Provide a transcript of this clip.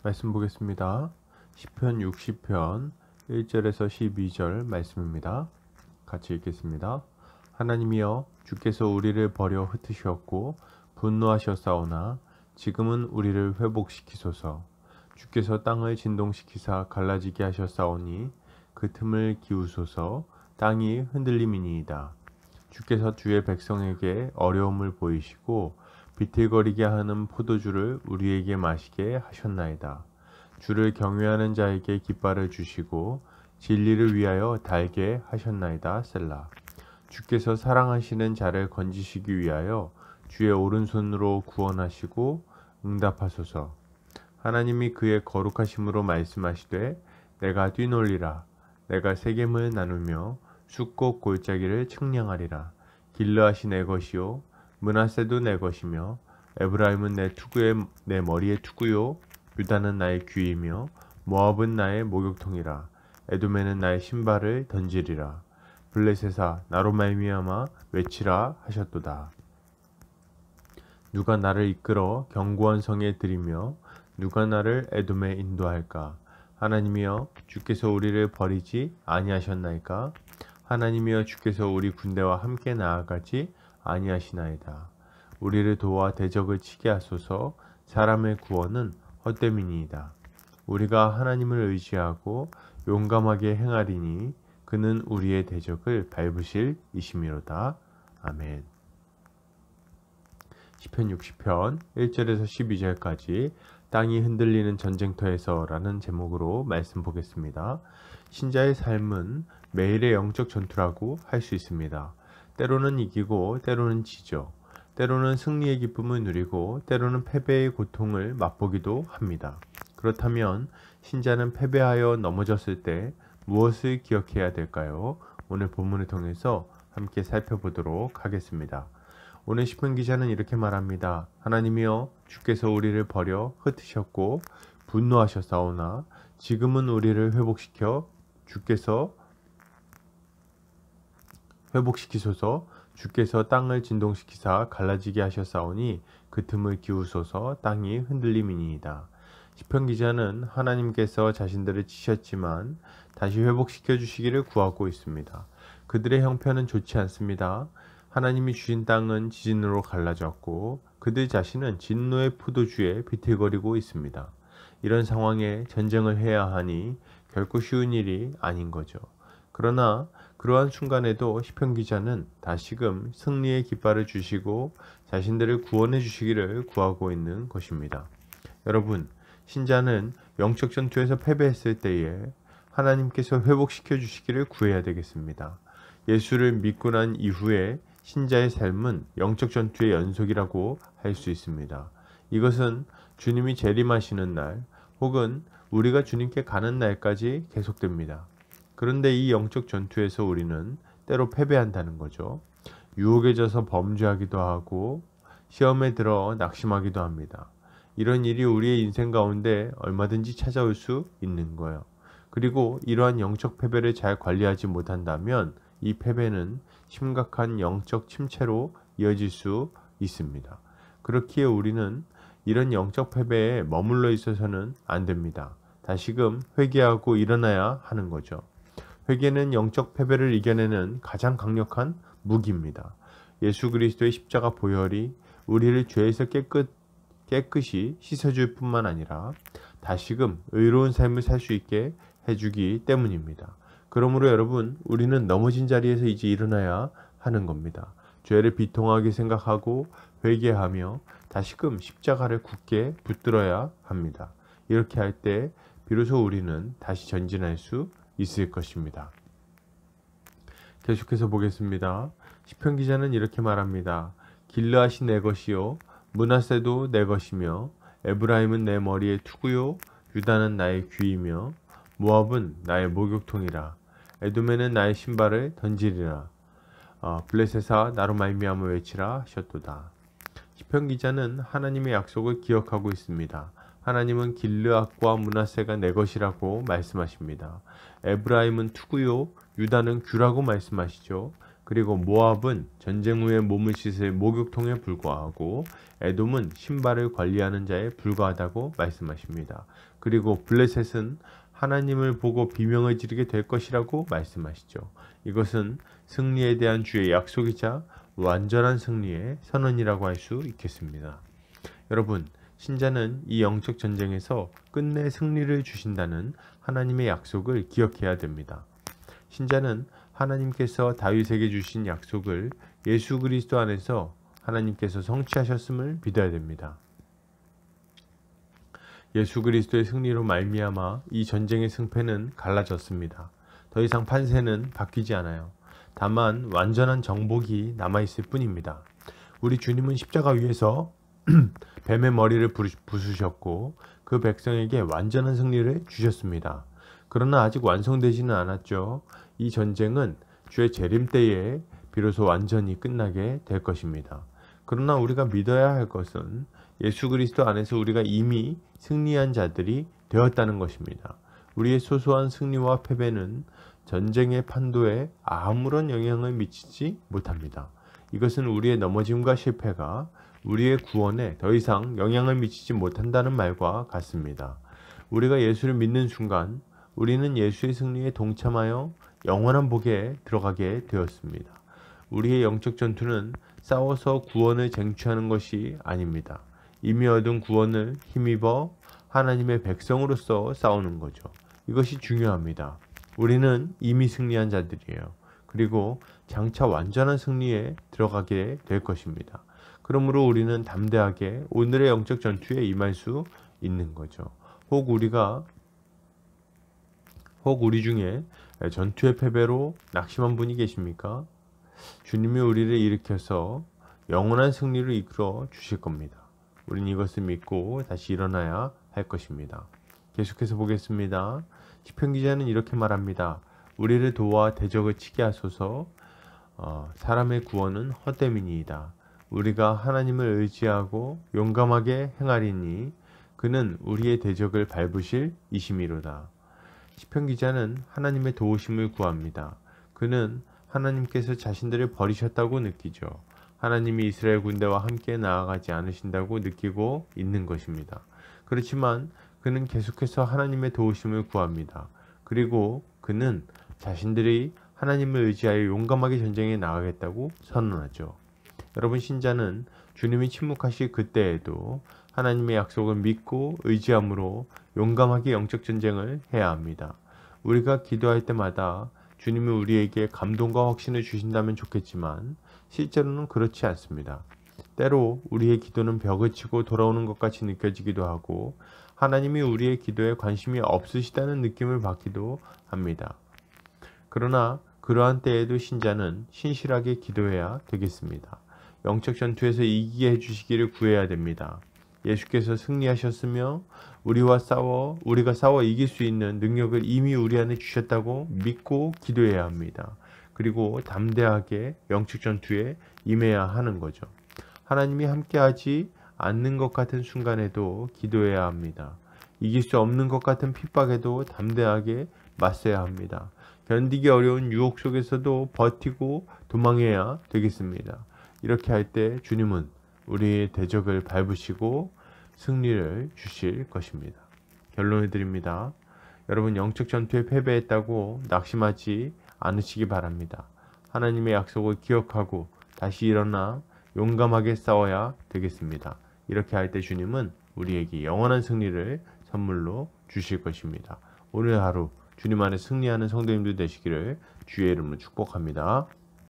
말씀 보겠습니다. 시편 60편 1절에서 12절 말씀입니다. 같이 읽겠습니다. 하나님이여, 주께서 우리를 버려 흩으셨고 분노하셨사오나 지금은 우리를 회복시키소서. 주께서 땅을 진동시키사 갈라지게 하셨사오니 그 틈을 기우소서. 땅이 흔들림이니이다. 주께서 주의 백성에게 어려움을 보이시고 비틀거리게 하는 포도주를 우리에게 마시게 하셨나이다. 주를 경외하는 자에게 깃발을 주시고 진리를 위하여 달게 하셨나이다. 셀라. 주께서 사랑하시는 자를 건지시기 위하여 주의 오른손으로 구원하시고 응답하소서. 하나님이 그의 거룩하심으로 말씀하시되 내가 뛰놀리라. 내가 세겜을 나누며 숫꽃 골짜기를 측량하리라. 길르앗이 내 것이요 므낫세도 내 것이며 에브라임은 내 머리의 투구요 유다는 나의 귀이며 모압은 나의 목욕통이라. 에돔에는 나의 신발을 던지리라. 블레셋아, 나로 말미암아 외치라 하셨도다. 누가 나를 이끌어 견고한 성에 들이며 누가 나를 에돔에 인도할까? 하나님이여, 주께서 우리를 버리지 아니하셨나이까? 하나님이여, 주께서 우리 군대와 함께 나아가지 아니하시나이다. 우리를 도와 대적을 치게 하소서. 사람의 구원은 헛됨이니이다. 우리가 하나님을 의지하고 용감하게 행하리니 그는 우리의 대적을 밟으실 이심이로다. 아멘. 시편 60편 1절에서 12절까지 땅이 흔들리는 전쟁터에서 라는 제목으로 말씀 보겠습니다. 신자의 삶은 매일의 영적 전투라고 할 수 있습니다. 때로는 이기고 때로는 지죠. 때로는 승리의 기쁨을 누리고 때로는 패배의 고통을 맛보기도 합니다. 그렇다면 신자는 패배하여 넘어졌을 때 무엇을 기억해야 될까요? 오늘 본문을 통해서 함께 살펴보도록 하겠습니다. 오늘 시편 기자는 이렇게 말합니다. 하나님이여, 주께서 우리를 버려 흩으셨고 분노하셨사오나 지금은 우리를 회복시키소서. 주께서 땅을 진동시키사 갈라지게 하셨사오니 그 틈을 기우소서. 땅이 흔들림이니이다. 시편 기자는 하나님께서 자신들을 치셨지만 다시 회복시켜 주시기를 구하고 있습니다. 그들의 형편은 좋지 않습니다. 하나님이 주신 땅은 지진으로 갈라졌고 그들 자신은 진노의 포도주에 비틀거리고 있습니다. 이런 상황에 전쟁을 해야 하니 결코 쉬운 일이 아닌 거죠. 그러나 그러한 순간에도 시편 기자는 다시금 승리의 깃발을 주시고 자신들을 구원해 주시기를 구하고 있는 것입니다. 여러분, 신자는 영적 전투에서 패배했을 때에 하나님께서 회복시켜 주시기를 구해야 되겠습니다. 예수를 믿고 난 이후에 신자의 삶은 영적 전투의 연속이라고 할 수 있습니다. 이것은 주님이 재림하시는 날 혹은 우리가 주님께 가는 날까지 계속됩니다. 그런데 이 영적 전투에서 우리는 때로 패배한다는 거죠. 유혹에 져서 범죄하기도 하고 시험에 들어 낙심하기도 합니다. 이런 일이 우리의 인생 가운데 얼마든지 찾아올 수 있는 거예요. 그리고 이러한 영적 패배를 잘 관리하지 못한다면 이 패배는 심각한 영적 침체로 이어질 수 있습니다. 그렇기에 우리는 이런 영적 패배에 머물러 있어서는 안 됩니다. 다시금 회개하고 일어나야 하는 거죠. 회개는 영적 패배를 이겨내는 가장 강력한 무기입니다. 예수 그리스도의 십자가 보혈이 우리를 죄에서 깨끗이 씻어줄 뿐만 아니라 다시금 의로운 삶을 살 수 있게 해주기 때문입니다. 그러므로 여러분, 우리는 넘어진 자리에서 이제 일어나야 하는 겁니다. 죄를 비통하게 생각하고 회개하며 다시금 십자가를 굳게 붙들어야 합니다. 이렇게 할 때 비로소 우리는 다시 전진할 수 있을 것입니다. 계속해서 보겠습니다. 시편 기자는 이렇게 말합니다. 길르앗이 내 것이요 므낫세도 내 것이며 에브라임은 내 머리의 투구요 유다는 나의 귀이며 모압은 나의 목욕통이라. 에돔에는 나의 신발을 던지리라. 블레셋아, 나로 말미암아 외치라 하셨도다. 시편 기자는 하나님의 약속을 기억하고 있습니다. 하나님은 길르앗과 므낫세가 내 것이라고 말씀하십니다. 에브라임은 투구요 유다는 규라고 말씀하시죠. 그리고 모압은 전쟁 후에 몸을 씻을 목욕통에 불과하고 에돔은 신발을 관리하는 자에 불과하다고 말씀하십니다. 그리고 블레셋은 하나님을 보고 비명을 지르게 될 것이라고 말씀하시죠. 이것은 승리에 대한 주의 약속이자 완전한 승리의 선언이라고 할 수 있겠습니다. 여러분, 신자는 이 영적 전쟁에서 끝내 승리를 주신다는 하나님의 약속을 기억해야 됩니다. 신자는 하나님께서 다윗에게 주신 약속을 예수 그리스도 안에서 하나님께서 성취하셨음을 믿어야 됩니다. 예수 그리스도의 승리로 말미암아 이 전쟁의 승패는 갈라졌습니다. 더 이상 판세는 바뀌지 않아요. 다만 완전한 정복이 남아있을 뿐입니다. 우리 주님은 십자가 위에서 뱀의 머리를 부수셨고 그 백성에게 완전한 승리를 주셨습니다. 그러나 아직 완성되지는 않았죠. 이 전쟁은 주의 재림 때에 비로소 완전히 끝나게 될 것입니다. 그러나 우리가 믿어야 할 것은 예수 그리스도 안에서 우리가 이미 승리한 자들이 되었다는 것입니다. 우리의 소소한 승리와 패배는 전쟁의 판도에 아무런 영향을 미치지 못합니다. 이것은 우리의 넘어짐과 실패가 우리의 구원에 더 이상 영향을 미치지 못한다는 말과 같습니다. 우리가 예수를 믿는 순간 우리는 예수의 승리에 동참하여 영원한 복에 들어가게 되었습니다. 우리의 영적 전투는 싸워서 구원을 쟁취하는 것이 아닙니다. 이미 얻은 구원을 힘입어 하나님의 백성으로서 싸우는 거죠. 이것이 중요합니다. 우리는 이미 승리한 자들이에요. 그리고 장차 완전한 승리에 들어가게 될 것입니다. 그러므로 우리는 담대하게 오늘의 영적 전투에 임할 수 있는 거죠. 혹 우리 중에 전투의 패배로 낙심한 분이 계십니까? 주님이 우리를 일으켜서 영원한 승리를 이끌어 주실 겁니다. 우린 이것을 믿고 다시 일어나야 할 것입니다. 계속해서 보겠습니다. 시편 기자는 이렇게 말합니다. 우리를 도와 대적을 치게 하소서. 사람의 구원은 헛됨이니이다. 우리가 하나님을 의지하고 용감하게 행하리니 그는 우리의 대적을 밟으실 이심이로다. 시편 기자는 하나님의 도우심을 구합니다. 그는 하나님께서 자신들을 버리셨다고 느끼죠. 하나님이 이스라엘 군대와 함께 나아가지 않으신다고 느끼고 있는 것입니다. 그렇지만 그는 계속해서 하나님의 도우심을 구합니다. 그리고 그는 자신들이 하나님을 의지하여 용감하게 전쟁에 나가겠다고 선언하죠. 여러분, 신자는 주님이 침묵하실 그때에도 하나님의 약속을 믿고 의지함으로 용감하게 영적 전쟁을 해야 합니다. 우리가 기도할 때마다 주님이 우리에게 감동과 확신을 주신다면 좋겠지만 실제로는 그렇지 않습니다. 때로 우리의 기도는 벽을 치고 돌아오는 것 같이 느껴지기도 하고 하나님이 우리의 기도에 관심이 없으시다는 느낌을 받기도 합니다. 그러나 그러한 때에도 신자는 신실하게 기도해야 되겠습니다. 영적 전투에서 이기게 해주시기를 구해야 됩니다. 예수께서 승리하셨으며 우리가 싸워 이길 수 있는 능력을 이미 우리 안에 주셨다고 믿고 기도해야 합니다. 그리고 담대하게 영적 전투에 임해야 하는 거죠. 하나님이 함께하지 않는 것 같은 순간에도 기도해야 합니다. 이길 수 없는 것 같은 핍박에도 담대하게 맞서야 합니다. 견디기 어려운 유혹 속에서도 버티고 도망해야 되겠습니다. 이렇게 할 때 주님은 우리의 대적을 밟으시고 승리를 주실 것입니다. 결론을 드립니다. 여러분, 영적 전투에 패배했다고 낙심하지 않으시기 바랍니다. 하나님의 약속을 기억하고 다시 일어나 용감하게 싸워야 되겠습니다. 이렇게 할 때 주님은 우리에게 영원한 승리를 선물로 주실 것입니다. 오늘 하루 주님 안에 승리하는 성도님들 되시기를 주의 이름으로 축복합니다.